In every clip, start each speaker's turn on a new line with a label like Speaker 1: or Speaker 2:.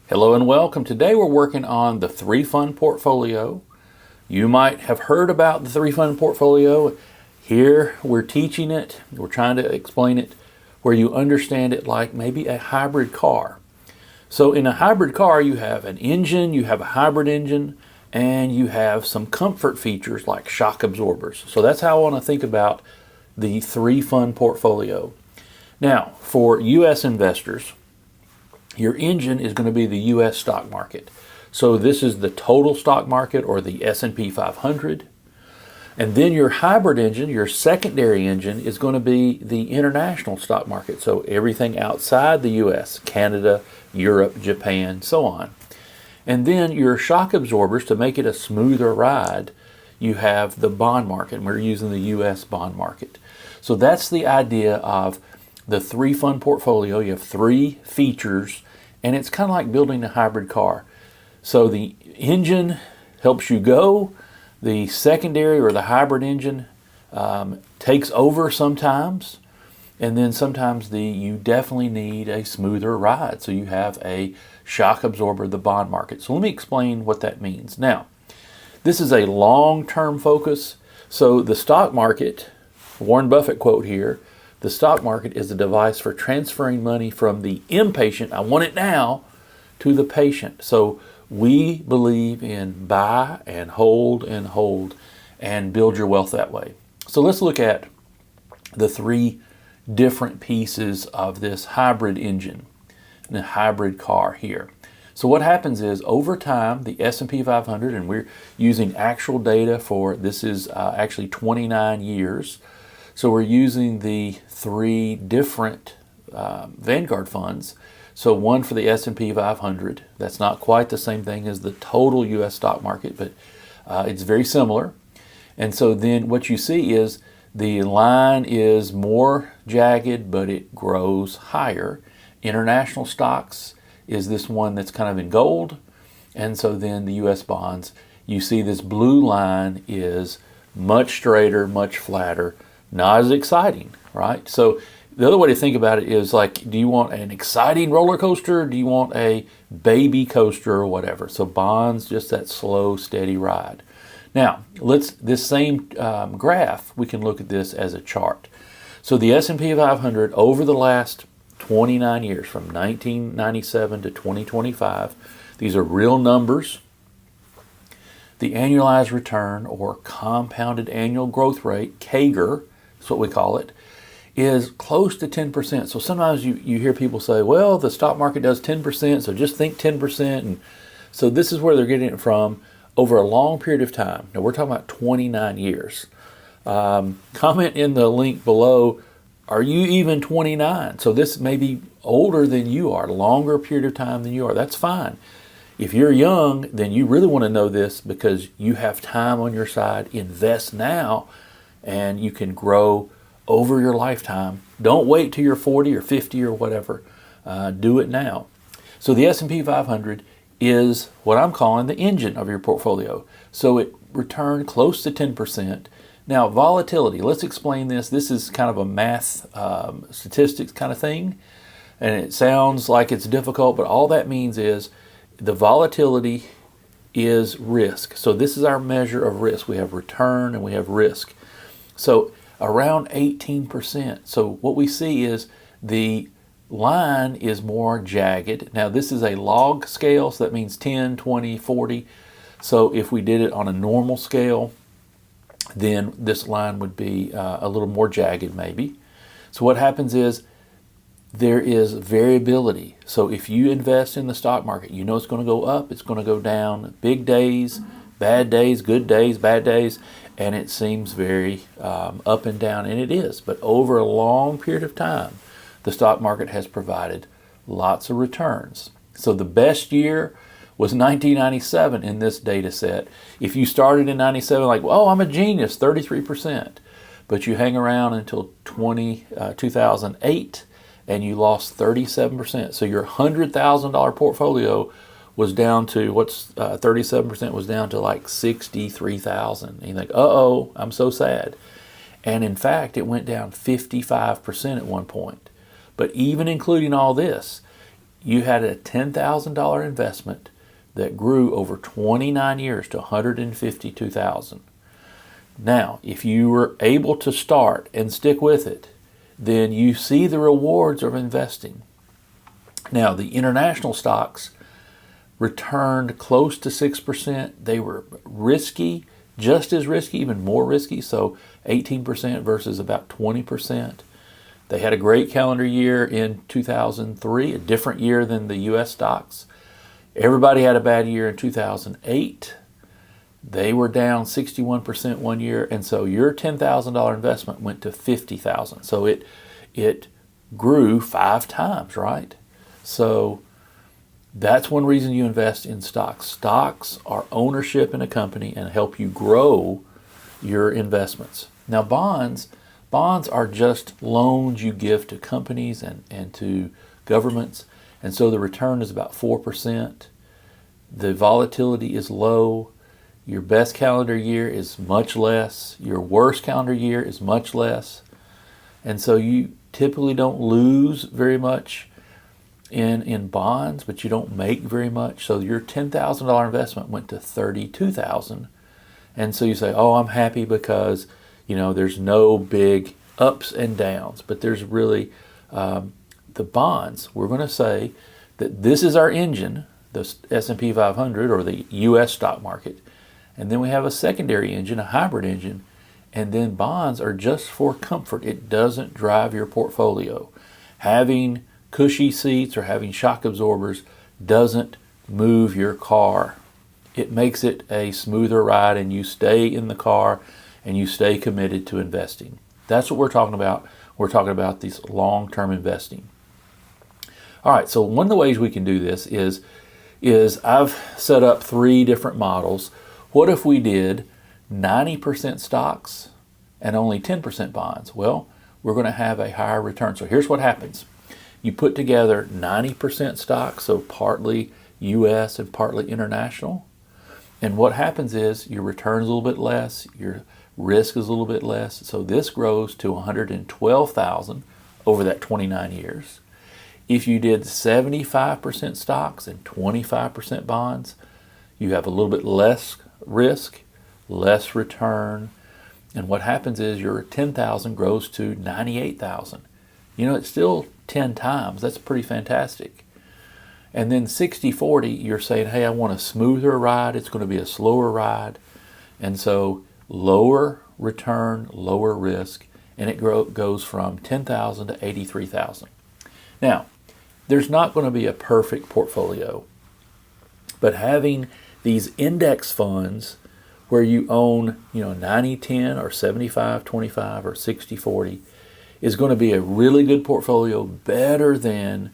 Speaker 1: Hello and welcome. Today we're working on the three-fund portfolio. You might have heard about the three-fund portfolio. Here we're teaching it. We're trying to explain it where you understand it like maybe a hybrid car. So in a hybrid car you have an engine, you have a hybrid engine, and you have some comfort features like shock absorbers. So that's how I want to think about the three-fund portfolio. Now, for U.S. investors, your engine is going to be the U.S. stock market. So this is the total stock market or the S&P 500. And then your hybrid engine, your secondary engine, is going to be the international stock market. So everything outside the U.S., Canada, Europe, Japan, so on. And then your shock absorbers, to make it a smoother ride, you have the bond market. And we're using the U.S. bond market. So that's the idea of the three-fund portfolio. You have three features, and it's kind of like building a hybrid car. So the engine helps you go. The secondary or the hybrid engine takes over sometimes, and then sometimes you definitely need a smoother ride. So you have a shock absorber, the bond market. So let me explain what that means. Now, this is a long-term focus. So the stock market, Warren Buffett quote here, the stock market is a device for transferring money from the impatient, I want it now, to the patient. So we believe in buy and hold and build your wealth that way. So let's look at the three different pieces of this hybrid engine, the hybrid car here. So what happens is over time, the S&P 500, and we're using actual data for, this is actually 29 years. So we're using the three different Vanguard funds. So one for the S&P 500. That's not quite the same thing as the total U.S. stock market, but it's very similar. And so then what you see is the line is more jagged, but it grows higher. International stocks is this one that's kind of in gold. And so then the U.S. bonds, you see this blue line is much straighter, much flatter, not as exciting, right? So the other way to think about it is like, do you want an exciting roller coaster? Do you want a baby coaster or whatever? So bonds, just that slow, steady ride. Now, this same graph, we can look at this as a chart. So the S&P 500 over the last 29 years, from 1997 to 2025, these are real numbers. The annualized return, or compounded annual growth rate, CAGR, that's what we call it, is close to 10%. So sometimes you hear people say, well, the stock market does 10%, so just think 10%. And so this is where they're getting it from over a long period of time. Now we're talking about 29 years. Comment in the link below, are you even 29? So this may be older than you are, longer period of time than you are. That's fine. If you're young, then you really want to know this because you have time on your side. Invest now, and you can grow over your lifetime. Don't wait till you're 40 or 50 or whatever. Do it now. So the S&P 500 is what I'm calling the engine of your portfolio. So it returned close to 10%. Now, volatility, let's explain this. This is kind of a math statistics kind of thing. And it sounds like it's difficult, but all that means is the volatility is risk. So this is our measure of risk. We have return and we have risk. So around 18%. So what we see is the line is more jagged. Now this is a log scale, so that means 10, 20, 40. So if we did it on a normal scale, then this line would be a little more jagged maybe. So what happens is there is variability. So if you invest in the stock market, you know it's going to go up, it's going to go down, big days, bad days, good days, bad days, and it seems very up and down, and it is. But over a long period of time, the stock market has provided lots of returns. So the best year was 1997 in this data set. If you started in 97, like, oh, I'm a genius, 33%. But you hang around until 2008, and you lost 37%. So your $100,000 portfolio was down to, 37% was down to like 63,000. And you think, uh-oh, I'm so sad. And in fact, it went down 55% at one point. But even including all this, you had a $10,000 investment that grew over 29 years to $152,000. Now, if you were able to start and stick with it, then you see the rewards of investing. Now, the international stocks returned close to 6%. They were risky, just as risky, even more risky, so 18% versus about 20%. They had a great calendar year in 2003, a different year than the U.S. stocks. Everybody had a bad year in 2008. They were down 61% one year, and so your $10,000 investment went to $50,000. So it grew 5 times, right? So that's one reason you invest in stocks. Stocks are ownership in a company and help you grow your investments. Now bonds are just loans you give to companies and to governments, and so the return is about 4%. The volatility is low. Your best calendar year is much less. Your worst calendar year is much less. And so you typically don't lose very much in bonds, but you don't make very much. So your $10,000 investment went to $32,000. And so you say, oh, I'm happy because, there's no big ups and downs. But there's really the bonds. We're going to say that this is our engine, the S&P 500 or the U.S. stock market. And then we have a secondary engine, a hybrid engine. And then bonds are just for comfort. It doesn't drive your portfolio. Having cushy seats or having shock absorbers doesn't move your car. It makes it a smoother ride, and you stay in the car and you stay committed to investing. That's what we're talking about. We're talking about this long-term investing. All right, so one of the ways we can do this is I've set up 3 different models. What if we did 90% stocks and only 10% bonds? Well, we're going to have a higher return. So here's what happens. You put together 90% stocks, so partly U.S. and partly international. And what happens is your return is a little bit less, your risk is a little bit less. So this grows to $112,000 over that 29 years. If you did 75% stocks and 25% bonds, you have a little bit less risk, less return. And what happens is your $10,000 grows to $98,000. It's still 10 times. That's pretty fantastic. And then 60-40, you're saying, hey, I want a smoother ride. It's going to be a slower ride. And so lower return, lower risk, and it goes from $10,000 to $83,000. Now, there's not going to be a perfect portfolio, but having these index funds where you own, 90-10 or 75-25 or 60-40 is going to be a really good portfolio, better than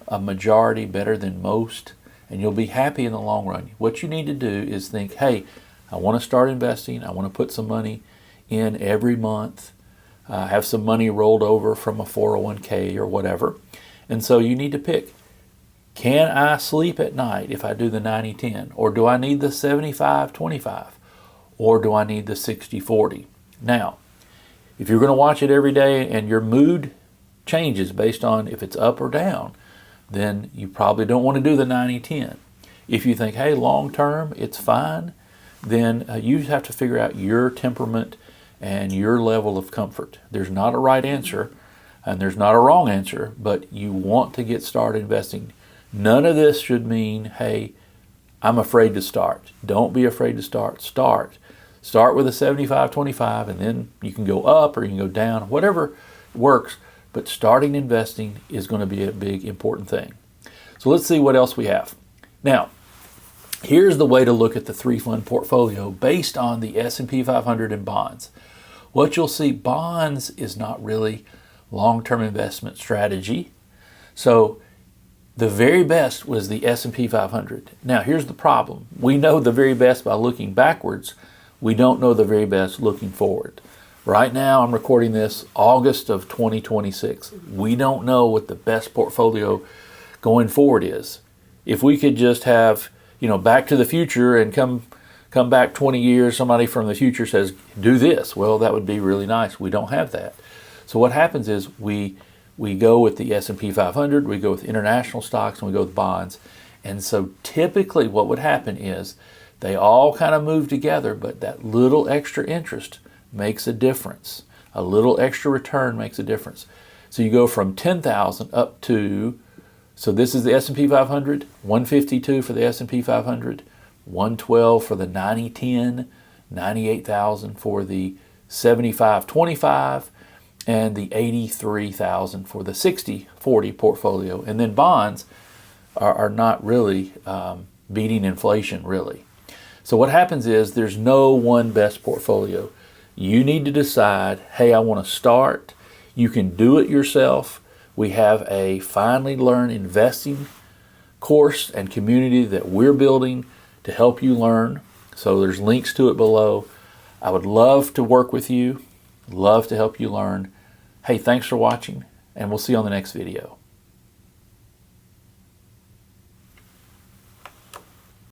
Speaker 1: a majority, better than most, and you'll be happy in the long run. What you need to do is think, hey, I want to start investing. I want to put some money in every month, have some money rolled over from a 401k or whatever. And so you need to pick, can I sleep at night if I do the 90-10? Or do I need the 75-25? Or do I need the 60-40? Now, if you're going to watch it every day and your mood changes based on if it's up or down, then you probably don't want to do the 90-10. If you think, hey, long term, it's fine, then you have to figure out your temperament and your level of comfort. There's not a right answer and there's not a wrong answer, but you want to get started investing. None of this should mean, hey, I'm afraid to start. Don't be afraid to start. Start with a 75-25, and then you can go up or you can go down, whatever works. But starting investing is going to be a big, important thing. So let's see what else we have. Now, here's the way to look at the 3-fund portfolio based on the S&P 500 and bonds. What you'll see, bonds is not really long-term investment strategy. So the very best was the S&P 500. Now, here's the problem. We know the very best by looking backwards. We don't know the very best looking forward. Right now, I'm recording this August of 2026. We don't know what the best portfolio going forward is. If we could just have, Back to the Future and come back 20 years, somebody from the future says, do this. Well, that would be really nice. We don't have that. So what happens is we we go with the S&P 500, we go with international stocks, and we go with bonds. And so typically what would happen is they all kind of move together, but that little extra interest makes a difference. A little extra return makes a difference. So you go from 10,000 up to, so this is the S&P 500, 152 for the S&P 500, 112 for the 90-10, 98,000 for the 75-25, and the 83,000 for the 60-40 portfolio. And then bonds are not really beating inflation, really. So what happens is there's no one best portfolio. You need to decide, hey, I want to start. You can do it yourself. We have a Finally Learn Investing course and community that we're building to help you learn. So there's links to it below. I would love to work with you, love to help you learn. Hey, thanks for watching, and we'll see you on the next video.